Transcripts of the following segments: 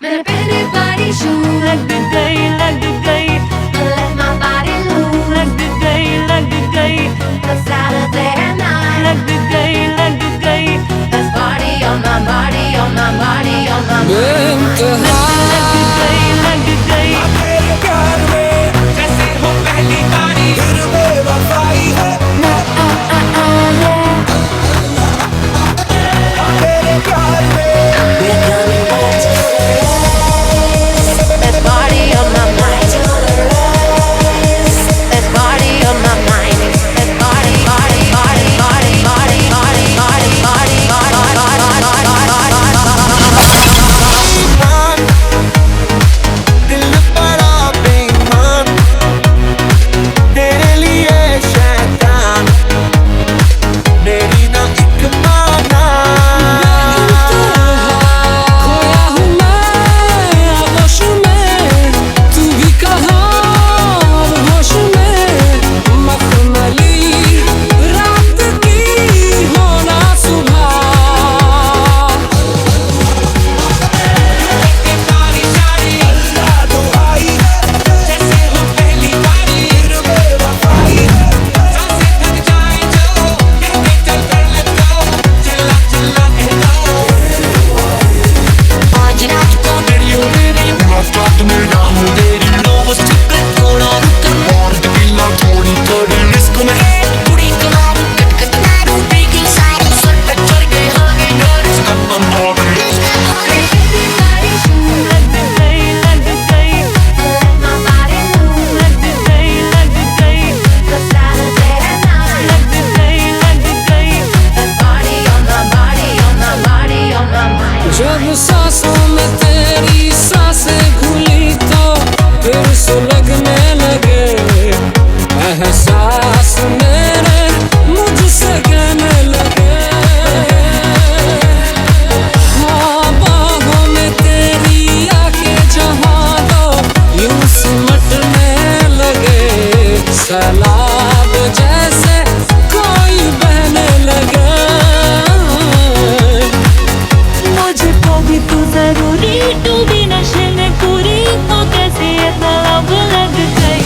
मेरे पहले body shoe लग गई let my body loose लग गई the Saturday night लग गई there's body on my body on my body on my बेइंतहा लग गई तेरे प्यार में जैसे हो पहली बारी फिर बेवफाई है तेरे प्यार में there's body on my mind there's body on my mind there's body दिल बड़ा बेईमान तेरे लिए शैतान मेरी ना एक माना खोया हूँ मैं आगोश में तू भी कहाँ होश में मखमली रात की होना सुबह जब सांसों में तेरी सांसें घुली तो फिर सुलगने लगे एहसास मेरे मुझसे कहने लगे हाँ बाहों में तेरी आके जहाँ दो यूं सिमटने लगे सैलाब जैसे कोई बहने लगे मुझको भी तू जरूरी तू भी नशे में पूरी तो कैसे इतना लब लग गई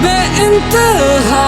बेइंतहा